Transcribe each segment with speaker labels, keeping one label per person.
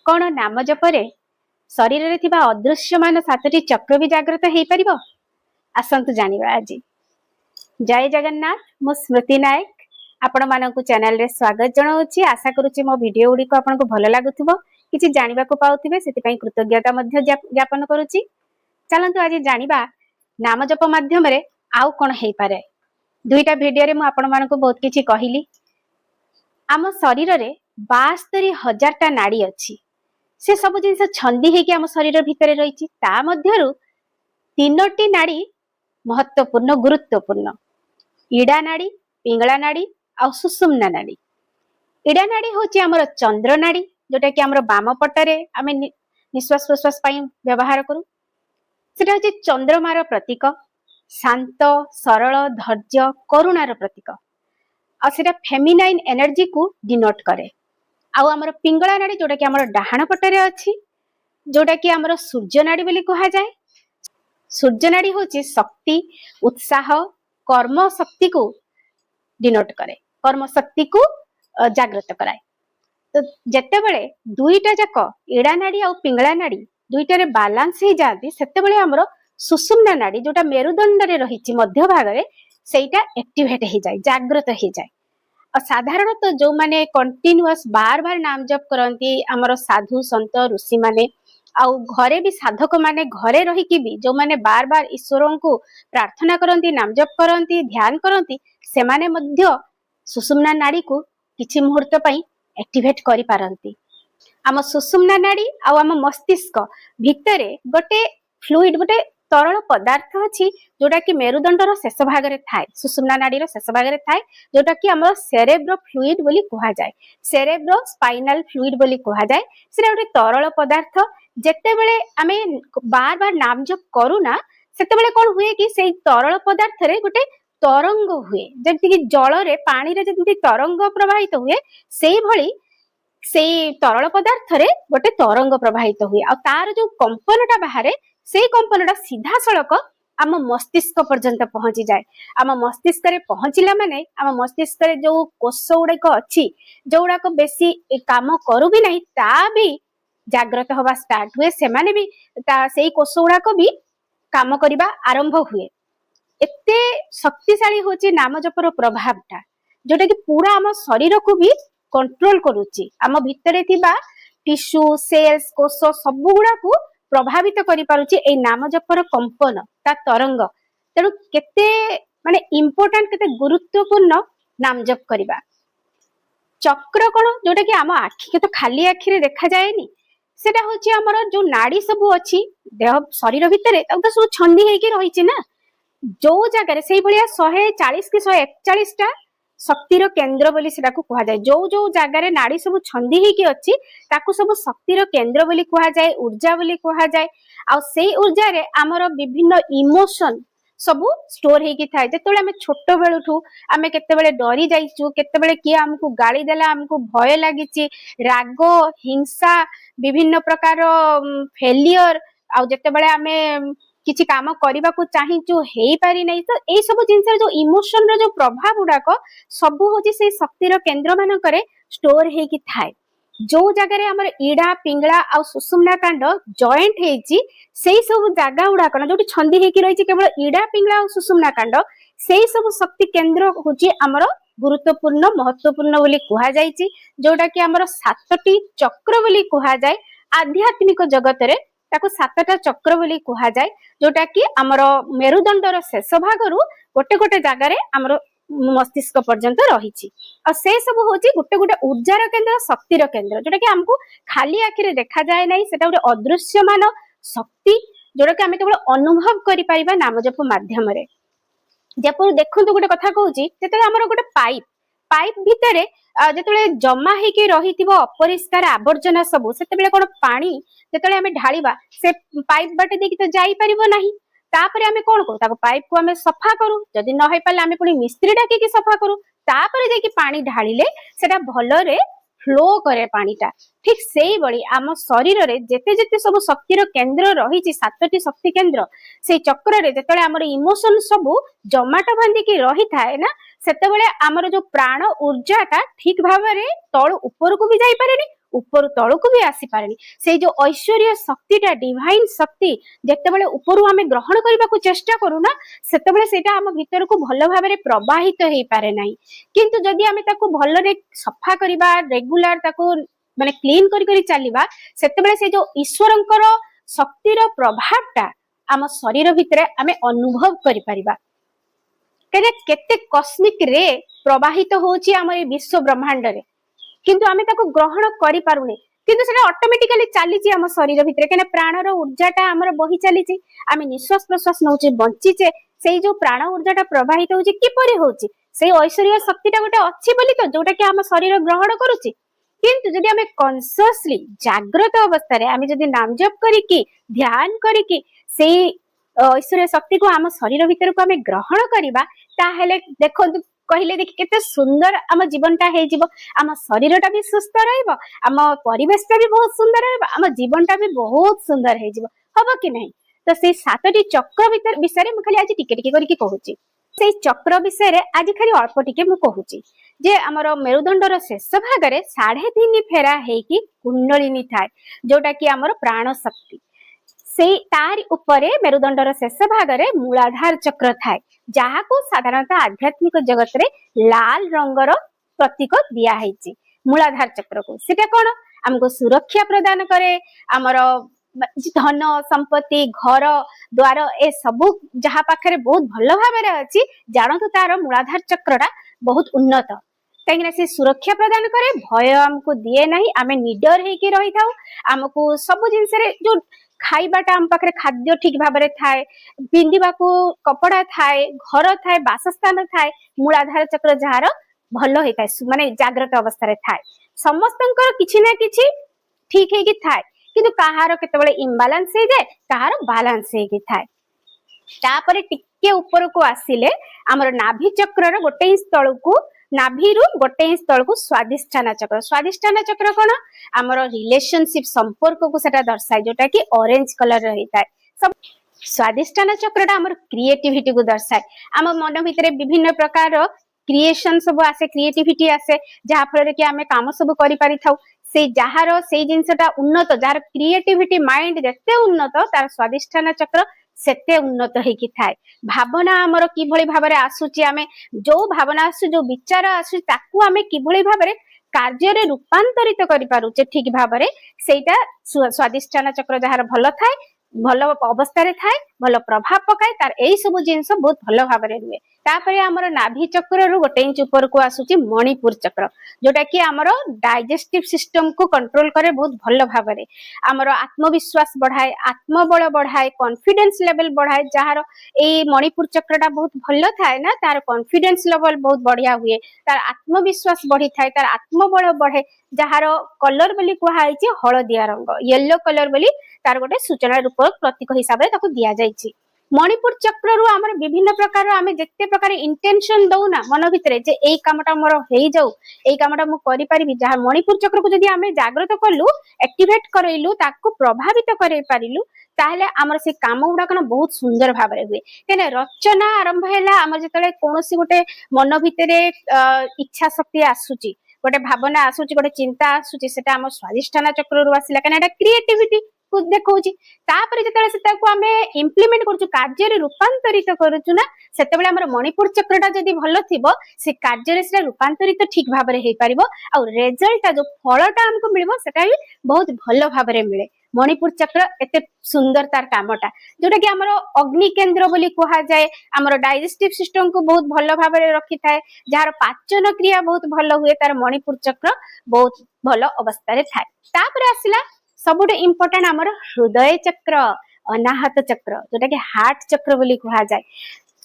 Speaker 1: कौन नाम जपरे शरीर रे थिबा अदृश्यमान 7टी चक्र भी जागृत हो पार। आसतु जानिबा आज। जय जगन्नाथ। मु स्मृति नायक आपण मानकु चैनल रे स्वागत जनाउछि। आशा करूछि मो वीडियो गुडी को आपनको भलो लागुथिबो, किछि जानिबा को पाउथिबे, सेति पई कृतज्ञता मध्ये ज्ञापन करूछि। चलंतु आज जानिबा नाम जप माध्यम रे आउ कोन हेइ पारे। दुईटा वीडियो रे मु आपण मानकु बहुत किछि कहिली। आम शरीर रे 72,000 टा नाड़ी अछि। से सब जिनस छंदी हेकि आम शरीर भितर रही। ता मध्यरु 3टी नाड़ी महत्वपूर्ण गुरुत्वपूर्ण। इड़ा नाड़ी, पिंगला नाड़ी आ सुषुम्ना नाड़ी। इड़ा नाड़ी होची हमर चंद्र नाड़ी, जोटा कि हमर बाम पटरे आमे निश्वास प्रश्वास पई व्यवहार करू। सेटा होची चंद्रमार प्रतीक, शांत सरल धैर्य करुणार प्रतीक। आ सेटा फेमिनाइन एनर्जी को डिनोट करे। आउ हमर पिंगला नाड़ी जोटा कि हमर डाहाण पटरे अछि, जोटा कि हमर सूर्य नाड़ी बोली कहा जाए। सूर्य नाड़ी होची शक्ति, उत्साह, कर्म शक्ति को डिनोट करे, कर्म शक्ति को जागृत कराए। तो जत्ते बेले दुईटा जाक इड़ा नाड़ी आ पिंगला नाड़ी दुईटा रे बैलेंस हे जाती, सेते बेले हमर सुषुम्ना नाड़ी जोटा मेरुदंड रे रहिछि मध्य भाग रे, सेटा एक्टिवेट हे जाय, जागृत हे जाय। और साधारणतः जो माने कंटिन्यूअस बार बार नाम जप करती आमर साधु संत ऋषि माने, आउ घरे भी साधक माने घरे रही कि भी जो माने बार बार ईश्वर को प्रार्थना करती, नाम जप करती, ध्यान करती, से माने मध्य सुषुम्ना नाड़ी को किछि मुहूर्त पई एक्टिवेट करि पारंती। आम सुषुम्ना नाड़ी आउ आम मस्तिष्क भितरे गोटे फ्लूइड, गोटे तरल पदार्थ अछि जोटा कि मेरुदंडर शेष भाग रे थाए, सुषुम्ना नाड़ी शेष भाग रे थाए, जोटा कि हमर सेरेब्रो फ्लूइड बोली कहा जाए, सेरेब्रो स्पाइनल फ्लूइड बोली कहा जाए। सेटा गोटे तरल पदार्थ। जेते बेले आमे बार बार नाम जप करूना, सेते बेले कोन हुए कि सेई तरल पदार्थ रे गोटे तरंग हुए, जेमति कि जल रे पानी रे जेमति तरंग प्रवाहित हुए, सेई भली सेई तरल पदार्थ रे गोटे तरंग प्रवाहित हुए। आ तार जो कंपनटा बाहरे, सेई कंपनटा सीधा सड़क आम मस्तिष्क पर्यंत पहुंची जाए। आम मस्तिष्क रे पहुंचला माने आम मस्तिष्क रे जो कोष गुड़ाक अच्छी, जो गुड़ाक बेसी काम करू भी नहीं, ता भी जागृत हवा स्टार्ट हुए। से माने भी सेई कोष गुड़ाक भी काम करिबा आरंभ हुए। एते शक्तिशाली होची नाम जपर प्रभावटा, जोटा कि पूरा आम शरीर को भी कंट्रोल करूची। आम भितरे थिबा टिश्यू, सेल्स, कोष सब गुड़ाक प्रभावित करि पारुची ए नाम जपर कंपन, ता तरंग। तेणु केते माने इंपोर्टेंट, केते गुरुत्वपूर्ण नाम जप करिबा। चक्र कोन, जोटा कि आम आखि के तो खाली आखि रे देखा जाएनी, सेटा होची हमर जो नाड़ी सब अछि देह शरीर भितरे, ता तो सब छंदी हेकि रहिछि ना। जो जगह से भलिया 140 कि 141 टा शक्तिर केंद्र बोली सेटा को कहा जाए। जो जो जगह रे नाड़ी सब छंदी हेकि अछि, ताकू सब शक्तिर केंद्र बोली कहा जाए, ऊर्जा बोली कहा जाए। आ सेई ऊर्जा रे हमर विभिन्न इमोशन सबु स्टोर हेकि थाए। जेतेबेले आमे छोट बेलुठू आमे केतेबेले डरी जाइछु, केतेबेले किए हमकु गाली देला, हमकु भय लागिछि, राग, हिंसा, विभिन्न प्रकार फेलियर, आ जेतेबेले आमे किछि काम करिबा को चाहिचु हेइ पारि नै, तो एई सब जिंसर जो इमोशन रो जो प्रभाव उडाक सबु होची से शक्तिर केंद्र मान करे स्टोर हेकि थाए। जो जगह रे हमर इड़ा, पिंगला आ सुषुम्ना कांड जॉइंट हेची, सेई सब जागा उडाक न जोटी छंदी हेकि रहिछि केवल इड़ा, पिंगला आ सुषुम्ना कांड, सेई सब शक्ति केंद्र होची हमर गुरुत्वपूर्ण महत्वपूर्ण बोली कहा जाइछि। जोटा कि हमर 7टी चक्र बोली कहा जाए। आध्यात्मिक जगत रे ताको 7टा चक्र बोली कहा जाए, जोटा कि हमर मेरुदंडर शेष भागरु गोटे गोटे जगह रे हमर मस्तिष्क पर्यंत रहिछि। आ से सब होची गोटे गोटे ऊर्जार केंद्र, शक्तिर केंद्र, जोटा कि हमकु खाली आखि रे देखा जाए नै। सेटा गोटे अदृश्यमान शक्ति, जोटा कि हमें केवल अनुभव करि परिबा नाम जप माध्यम रे। जेपर देखंतु गोटे कथा कहूची, जेते हमर गोटे पाइप भितरे जेतेबेले जमा हेकि रहिथिबो अपरिष्कार आवर्जना सब, सेतेबेले कोन पानी जेतेबेले हमें ढालिबा, से पाइप बाटे देखि तो जाई परिबो नाही। तापरे हमें कोन करू, ताको पाइप को हमें सफा करू, जदि न होई पाले हमें पुनी मिस्त्री डाकी कि सफा करू, तापरे जेकि पानी ढालिले सेटा भलरे फ्लो करे पानीटा। ठीक सेई बळी आम शरीर रे जेते जेते सब शक्तिर केंद्र रहिछि, 7टी शक्ति केंद्र, से चक्र रे जेतेबेले हमर इमोशन सब जमाट बांधी कि रही थाए ना, सेतेबेले हमर जो प्राण ऊर्जाटा ठीक भाबरे तळ ऊपर को भी जाई पारेनी, ऊपर तळकू भी आसी पारेनी से जो ऐश्वर्य शक्तिटा डिवाइन शक्ति जेतेबेले ऊपर आमे ग्रहण करबा को चेष्टा करू ना सेतेबेले सेटा हम भीतर को भलो भाबरे प्रवाहित हेई पारे नाही किंतु जदि आमे ताको भलो रे सफा करबा रेगुलर ताको माने क्लीन करी करी चलीबा सेतेबेले से जो ईश्वरंकर शक्तिर प्रभावटा आम शरीर भितर आमे अनुभव करि परिबा केते कस्मिक रे प्रवाहित होची हमर विश्व ब्रह्मांड रे किंतु आमे ताको ग्रहण करि पारुने किंतु सेटा ऑटोमेटिकली चलीची हम शरीर भितर केना प्राणर ऊर्जाटा हमर बही चलीची आमे निश्वास प्रश्वास नउची बंचीचे सेई जो प्राण ऊर्जाटा प्रवाहित होची किपरि होची सेई ऐश्वर्य शक्तिटा गोटे अछि बोली तो जोटा कि हम शरीर ग्रहण करूची किंतु जदि आमे कॉन्शियसली जागृत अवस्था रे आमे जदि नाम जप करिकी ध्यान करिकी सेई ऐश्वर्य शक्ति को आम शरीर भितर को आमे ग्रहण करिबा ताहेले देखंतु कहले देखि केते सुंदर आम जीवनटा हे जीवो आम शरीरटा भी सुस्थ रहइबो आम परिवेशटा भी बहुत सुंदर रहइबो आम जीवनटा भी बहुत सुंदर हे जीवो हबो कि नहीं तो से सातटी चक्र भीतर विषय मु खाली आज टिके टिके करके कहूची से चक्र विषय रे आज खाली अल्प टिके मु कहूची जे हमर मेरुदंडर शेष भाग रे 3.5 फेरा हेकी कुंडलिनी थाए जोटा कि हमर प्राण शक्ति से तार उपरे मेरुदंडर शेष भाग रे मूलाधार चक्र थाए जहा को साधारणतः आध्यात्मिक जगत रे लाल रंगर प्रतीक दिया हैची मूलाधार चक्र को सेटा कोन हमको सुरक्षा प्रदान करे हमर धन संपत्ति घर द्वार ए सब जहा पाखरे बहुत भलो भाबरे अछि जानतु तार मूलाधार चक्रटा बहुत उन्नत कहीं से सुरक्षा प्रदान करे भय हमको दिए नहीं आमे निडर हेकी रही थाउ हमको सब जिनस रे जो खाइबाटा हम पाखरे खाद्य ठीक भाबरे थाए पिंदिबा को कपड़ा थाए घर थाए बासस्थान थाए मूलाधार चक्र जहार भलो हेताय माने जागृत अवस्था रे थाए समस्तंकर किछि ना किछि ठीक हेकी थाए किंतु कहार केतेबेले इम्बैलेंस हे जाय कहार बैलेंस हेकी थाए तापरे टिके ऊपर को आसिले हमर नाभि चक्र रो गोटे ही स्थल को नाभि रु गोटे ही स्थल को स्वादिष्ठान चक्र कोन हमर रिलेशनशिप संपर्क को सेटा दर्शाय जोटा कि ऑरेंज कलर रहिताय सब स्वादिष्ठान चक्रटा हमर क्रिएटिविटी को दर्शाय हम मन भितरे विभिन्न प्रकार क्रिएशन सब आसे क्रिएटिविटी आसे जहा फल कि आमे काम सब करि पारि थाउ से जहार से जिनसटा उन्नत जहार क्रिएटिविटी माइंड जते उन्नत तार स्वादिष्ठान चक्र सेते उन्नत हेकी थाए भावना हमर कि भली भाबरे आसुची आमे जो भावना आसु जो विचार आसु ताकू आमे कि भली भाबरे कार्य रे रूपांतरित करि पारुचे ठीक भाबरे सेटा स्वादिष्ठान चक्र जहार भलो थाए भलो अवस्था रे थाए भलो प्रभाव पकाए तार एई सब जिंस बहुत भलो भाबरे रुए तापरे हमर नाभि चक्र रु गोटे इंच ऊपर को आसुची मणिपुर चक्र जोटा कि हमर डाइजेस्टिव सिस्टम को कंट्रोल करे बहुत भलो भाबरे हमर आत्मविश्वास बढ़ाए आत्मबल बढ़ाए कॉन्फिडेंस लेवल बढ़ाए जहार ए मणिपुर चक्रटा बहुत भलो थाए ना तार कॉन्फिडेंस लेवल बहुत बढ़िया हुए तार आत्मविश्वास बढ़ी थाए तार आत्मबल बढ़े जहार कलर बोली कुहा छी हळदिया रंग येलो कलर बोली तार गोटे सूचना रूप प्रतीक हिसाब रे ताको दिया जायछि मणिपुर चक्र रु हमर विभिन्न प्रकार आमे जत्ते प्रकार इंटेंशन दउ ना मन भितरे जे एई कामटा मोर हेई जाऊ एई कामटा मु करि परिबि जहा मणिपुर चक्र को जदि आमे जागृत करलु एक्टिवेट करैलु ताको प्रभावित करै परिलु ताहले हमर से काम उडा कन बहुत सुंदर भाबरे हुए केने रचना आरंभ हैला हमर जतले कोनोसी गोटे मन भितरे इच्छा शक्ति आसुची गोटे भावना आसुची गोटे चिंता आसुची सेटा हमर स्वादिष्ठान चक्र रु आसिला केने एटा क्रिएटिविटी को देखौची तापर जतले सेटा को हमें इंप्लीमेंट करछु कार्य रे रूपांतरित करछु ना सेतेबेले हमर मणिपुर चक्रटा जदी भलो थिबो से कार्य रे सेटा रूपांतरित ठीक भाबरे हेई परिबो आ रिजल्ट जो फलटा हमको मिलबो सेटा भी बहुत भलो भाबरे मिले मणिपुर चक्र एते सुंदर तार कामटा जोटा कि हमर अग्नि केंद्र बोली कहा जाए हमर डाइजेस्टिव सिस्टम को बहुत भलो भाबरे रखि थाए जार पाचन क्रिया बहुत भलो हुए तार मणिपुर चक्र बहुत भलो अवस्था रे थाए तापर आसिला सबुटे इंपोर्टेंट हमर हृदय चक्र अनाहत चक्र जोटा कि हार्ट चक्र बोली कहा जाए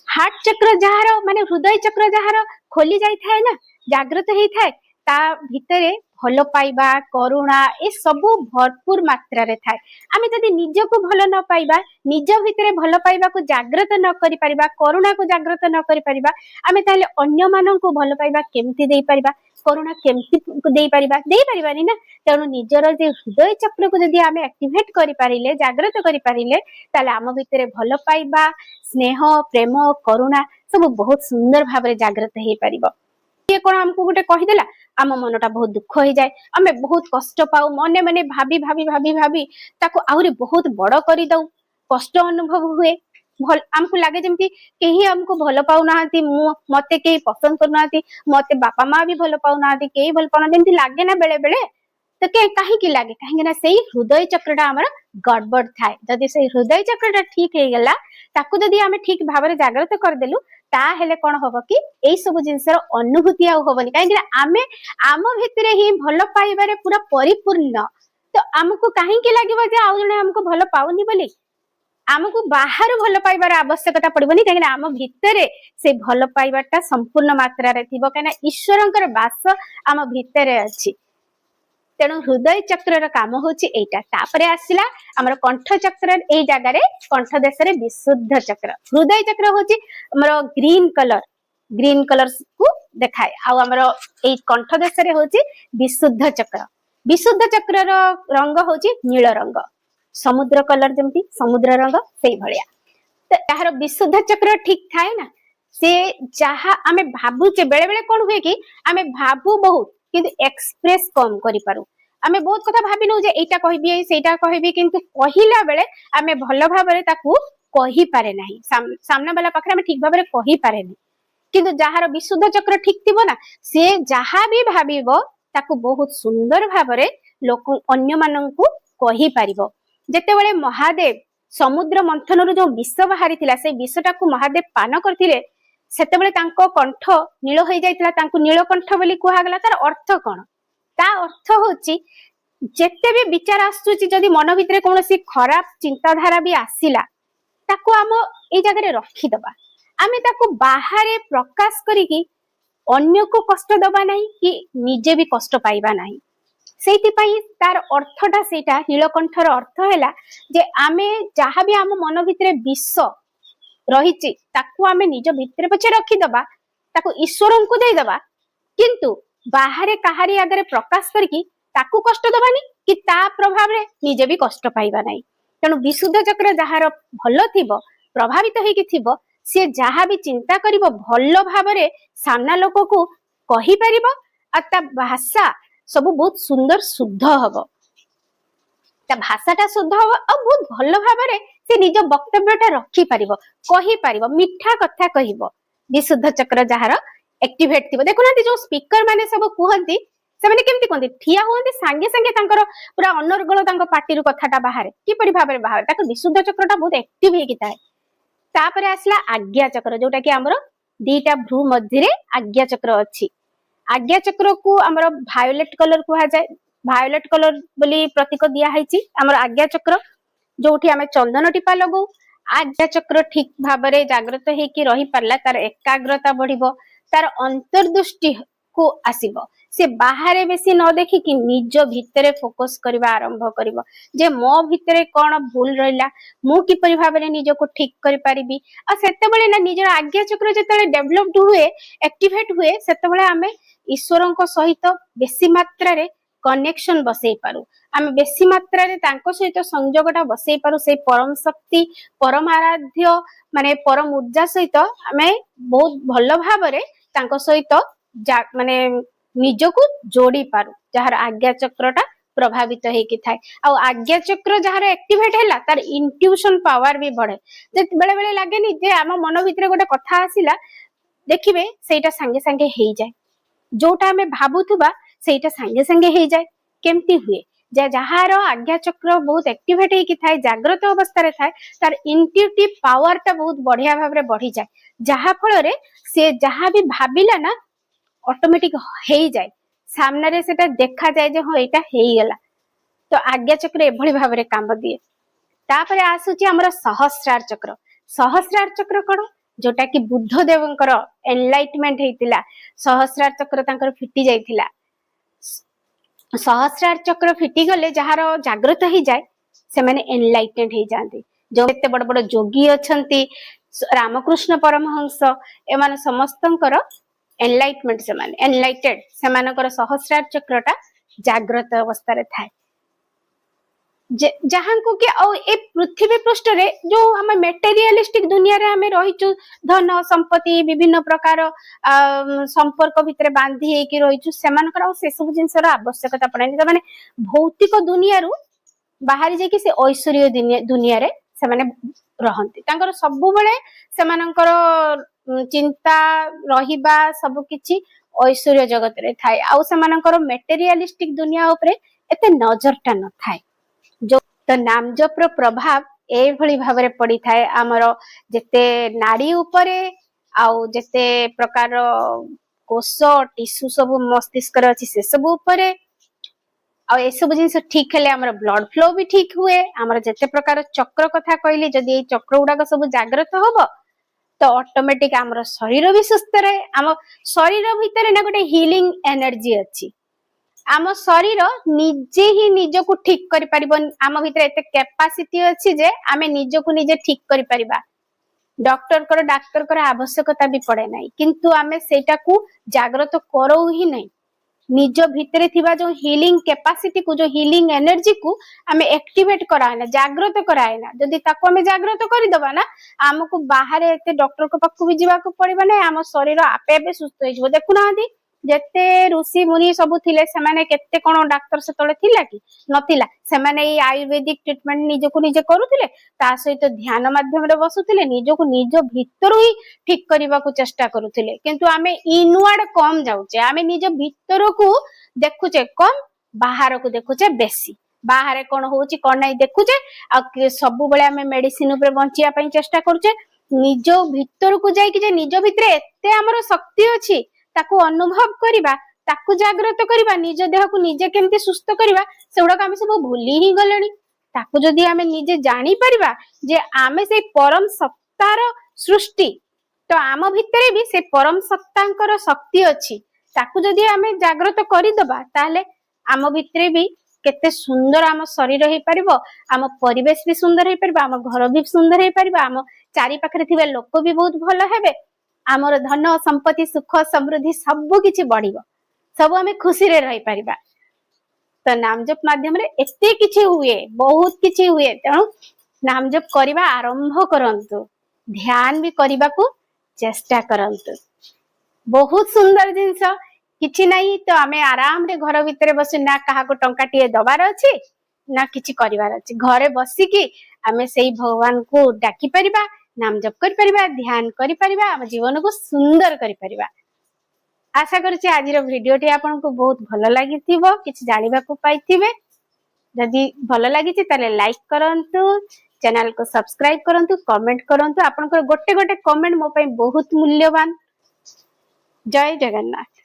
Speaker 1: हार्ट चक्र जहार माने हृदय चक्र जहार खोली जाई थाए ना जागृत हेई थाए ता भितरे भलो पाइबा करुणा ए सबु भरपूर मात्रा रे थाए आमे जदि निज को भलो न पाइबा निज भितरे भलो पाइबा को जागृत न करि परिबा करुणा को जागृत न करि परिबा आमे ताले अन्य मानन को भलो पाइबा केमति देई परिबा करुणा केमति देई परिबानी ना तेणु निजर जे हृदय चक्र को जदि आमे एक्टिवेट करि पारिले जागृत करि पारिले ताले आम भितरे भलो पाइबा स्नेह प्रेम करुणा सब बहुत सुंदर भाबरे जागृत हेई परिबो ये कौन हमको गोटे कहीदेला आम मनटा बहुत दुख हो जाए आम बहुत कष्ट पाऊ मने मने भाभी भाभी भाभी भाभी ताको आहुरी बहुत बड़ कर दऊ कष्ट अनुभव हुए भल आमको लगे जमती कहीं हमको भल पाऊ ना मते कहीं पसंद करना मते बापा माँ भी भल पाऊ ना कहीं भल पाऊ ना लगे ना बेले बेले तो कहीं लगे कहीं ना से हृदय चक्रटा आमर गड़बड़ थाए जदि से हृदय चक्रटा ठीक है गला ताकू जदि आम ठीक भाव में जागृत करदेलु ताहेले कौन हम कि यही सब जिनसर अनुभूति आनी कहीं आमे आम भितर ही भल पाइबारे पूरा परिपूर्ण तो आमको कहीं लगे आउ जने हमको भल पाऊनी बोली आमको बाहर भल पाइबार आवश्यकता पड़बनी कहीं आम भितर से भल पाइबाटा संपूर्ण मात्रा रे थिबो कहीं ईश्वरंकर वास आम भितर अच्छी तेणु हृदय चक्र काम होची एटा तापरे आसिला हमर कंठ चक्र ए जगह रे कंठ देश रे विशुद्ध चक्र हृदय चक्र होची हमर ग्रीन कलर को देखाए आ हमर ए कंठ देश रे होची विशुद्ध चक्र रंग होची नील रंग समुद्र कलर जमती समुद्र रंग सेई भलिया तो यार विशुद्ध चक्र ठीक थाए ना से जहा आमे भाबुचे बेले बेले कोन हुए कि आमे भाबु बहुत किंतु एक्सप्रेस कम करि पारू आमे बहुत कथा भाबी नु जे एटा कहबी सेटा कहबी किंतु कहिला बेले आमे भलो भाबरे ताकू कहि पारे नाही सामने वाला पाखरे आमे ठीक भाबरे कहि पारे नहीं किंतु जहार विशुद्ध चक्र ठीक थिबो ना से जहा भी भाबीबो ताकू बहुत सुंदर भाबरे लोक अन्य माननकू कहि पारिबो जेते बेले महादेव समुद्र मंथन जो विष बाहरी थिला से विषटा को महादेव पान करथिले सेते बेले तांको कंठ नील हो जाइतिला तांको नीलकंठ बोली कुहा गला तार अर्थ कोन ता अर्थ होची जेते भी विचार आसुची जदी मन भितरे कोनोसी खराब चिंताधारा भी आसिला ताको हम ए जगह रे रखी दबा आमे ताको बाहरे प्रकाश करिकी अन्य को कष्ट दबा नाही कि निजे भी कष्ट पाइबा नाही सेति पई तार अर्थटा सेटा नीलकंठर अर्थ हैला जे आमे जहा भी हम मन भितरे विष रही ताकू आमे निज भितर पछे रखी दबा ताकू ईश्वर को दे दबा किंतु बाहरे कहारी आगे प्रकाश करके ताकू कष्ट दबानी कि ता प्रभाव रे निजे भी कष्ट पाइबा नहीं तेणु विशुद्ध चक्र जहार भल थिबो प्रभावित होइकी थिबो से जहा भी चिंता करिबो भल भाव रे सामना लोक को कहि परिबो आ ता भाषा सब बहुत सुंदर शुद्ध हबो ता भाषाटा शुद्ध हबो आ बहुत भल भाव रे से निज वक्तव्यटा रखी पारिबो कहि पारिबो मिठा कथा कहिबो विशुद्ध चक्र जहार एक्टिवेट थिबो देखो ना जो स्पीकर माने सब कहंती से माने केमती कहंती ठिया होंती संगे संगे तांकर पूरा अनर्गल तांको पार्टी कथाटा बाहर कि परि भाबरे बाहर ताको विशुद्ध चक्रटा बहुत एक्टिव हेकी थाए तापरे आसला आज्ञा चक्र जोटा कि हमरो दीटा भ्रू मध्य रे आज्ञा चक्र अछि आज्ञा चक्र को हमरो वायोलेट कलर कुहा जाय वायोलेट कलर बोली प्रतीक दिया हैछि हमरो आज्ञा चक्र जोठी आमे चंदन टीपा लगो आज्ञा चक्र ठीक भाबरे जागृत हेकी रही पारला तार एकाग्रता बढ़िबो तार अंतर्दृष्टि को आसीबो से बाहरे बेसी न देखि कि निज भितरे फोकस करबा आरंभ करबो जे मो भितरे कोन भूल रहिला मु कि परि भाबरे निज को ठीक करि पारिबी आ सेते बेले ना निजर आज्ञा चक्र जेतले डेवलप्ड हुए एक्टिवेट हुए सेते बेले आमे ईश्वरंको सहित बेसी मात्रा रे कनेक्शन बसई पारू आमे बेसी मात्रा रे तांको सहित संयोगटा बसई पारू से परम शक्ति परम आराध्य माने परम ऊर्जा सहित आमे बहुत भल भाबरे तांको सहित माने निजको जोड़ी पारू जहार आज्ञा चक्रटा प्रभावित हेकी थाए आ आज्ञा चक्र जहार एक्टिवेट हैला तार इंट्यूशन पावर भी बढ़े जे बेले बेले लागेनी जे आम मन भितरे गोटे कथा आसिला देखिबे सेटा संगे संगे हेई जाय जोटा आमे भाबुथुबा सेटा संगे संगे हेई जाय केमती हुए जे जहार आज्ञा चक्र बहुत एक्टिवेट हेकी थाए जागृत अवस्था रे थाए तार इंट्यूटिव पावर ता बहुत बढ़िया भाव रे बढ़ी जाय जहा फल रे से जहा भी भाबिला ना ऑटोमेटिक हेई जाए सामने रे सेटा देखा जाए जे हो एटा हेई गेला तो आज्ञा चक्र एभली भाव रे काम दिए तापरे आसुची हमर सहस्रार चक्र कोन जोटा कि बुद्ध देवंकर एनलाइटमेंट हेतिला सहस्रार चक्र तांकर फिटी जाइतिला सहस्रार चक्र फिटी गले जहार जागृत ही जाए से माने एनलाइटेड हे जांती जो एते बड़ बड़ जोगी अछंती रामकृष्ण परमहंस एमान समस्तंकर एनलाइटमेंट से माने एनलाइटेड से मानकर सहस्रार चक्रटा जागृत अवस्था रे थाए जहाँ को कि ए पृथ्वी पृष्ठ रे जो हम मेटेरियलिस्टिक दुनिया रे हमें रहिचु धन संपत्ति विभिन्न प्रकार संपर्क भितर बांधी हेकि रहिचु सेमानकर से सब जिनसर आवश्यकता पड़े माने भौतिक दुनिया रु बाहरी जे कि से ऐश्वर्य दुनिया रे से माने रहंती तांकर सब बेले सेमानकर चिंता रहिबा सब किछि ऐश्वर्य जगत रे थाए आउ सेमानकर मेटेरियलिस्टिक दुनिया उपरे एते नजरटा न थाए जो तो नामजपर प्रभाव ए भली भाबरे पड़ी थाए आमर जेते नाड़ी उपरे आउ जेते प्रकार कोष टिश्यू सब मस्तिष्क रे अछि से सब उपरे आ ए सब जिंस ठीक हेले हमर ब्लड फ्लो भी ठीक हुए हमर जेते प्रकार चक्र कथा कहली जदी ए चक्र उडाक सब जागृत होबो तो ऑटोमेटिक हमर शरीर भी सुस्थ रहे हम शरीर भीतर ना गोटे हीलिंग एनर्जी अछि आम शरीर निजे ही निज को ठीक करि परिबो आम भीतर एते कैपेसिटी अछि जे आमे निज को निजे ठीक करि परिबा डाक्टर कर आवश्यकता भी पड़े नाही किंतु आमे सेटा को जागृत करो ही नहीं निज भितरे थिबा जो हीलिंग कैपेसिटी को जो हीलिंग एनर्जी को आमे एक्टिवेट करायना जागृत करायना जदी ताको आमे जागृत करि दबा ना हमको बाहर एते डॉक्टर को पाखु भी जीवा को पड़िबा नै हम शरीर आपे आपे सुस्थ होई जबो देखु ना जेते ऋषि मुनि सब थिले से माने केते कोन डाक्टर से तळे थिला कि नथिला से माने ई आयुर्वेदिक ट्रीटमेंट निज को निजे करूथिले ता सहित ध्यान माध्यम रे बसुथिले निज को निज भीतर ही ठीक करबा को चेष्टा करूथिले किंतु आमे इनवर्ड कम जाउचे आमे निज भीतर को देखुचे कम बाहर को देखुचे बेसी बाहर कोन होउची कोन नै देखुचे आ सब बेले आमे मेडिसिन ऊपर बंचिया पई चेष्टा करूचे निज भीतर को जाई कि जे निज भीतर एते हमर शक्ति अछि ताकू अनुभव करिबा ताकू जागृत करिबा निज देह को निजे केमते सुस्थ करिबा सेउडा आमे सब भूली ही गलेनी ताकू जदी आमे निजे जानि परिबा जे आमे से परम सत्तार सृष्टि तो आम भितरे भी से परम सत्तांकर शक्ति अछि ताकू जदी आमे जागृत करि दबा ताले आम भितरे भी केते सुंदर आम शरीर हे परिबो आम परिवेश भी सुंदर हे परिबो आम घर भी सुंदर हे परिबो आम चारि पाखरे थिबा लोक भी बहुत भलो हेबे आमर धन संपत्ति सुख समृद्धि सब किछि बढ़िबो सब आमे खुशी रे रहि परिबा तो नाम जप माध्यम रे एते किछि हुए बहुत किछि हुए तेणु नाम जप करिबा आरंभ करंतु ध्यान भी करिबा को चेष्टा करंतु बहुत सुंदर जिंस किछि नाही तो आमे आराम रे घर भितरे बसि ना कहा को टंकाटिए दबार अछि ना किछि करिवार अछि घरे बसि की आमे सेही भगवान को डाकी परिबा नाम जप करि परिबा ध्यान करि परिबा हम जीवन को सुंदर करि परिबा आशा करछि आज रो वीडियो टी आपन को बहुत भलो लागिथिबो किछि जानिबा को पाइथिबे जदी भलो लागिछि ताले लाइक करंतु चैनल को सब्सक्राइब करंतु कमेंट करंतु आपन को गोटे गोटे कमेंट मो पई बहुत मूल्यवान जय जगन्नाथ।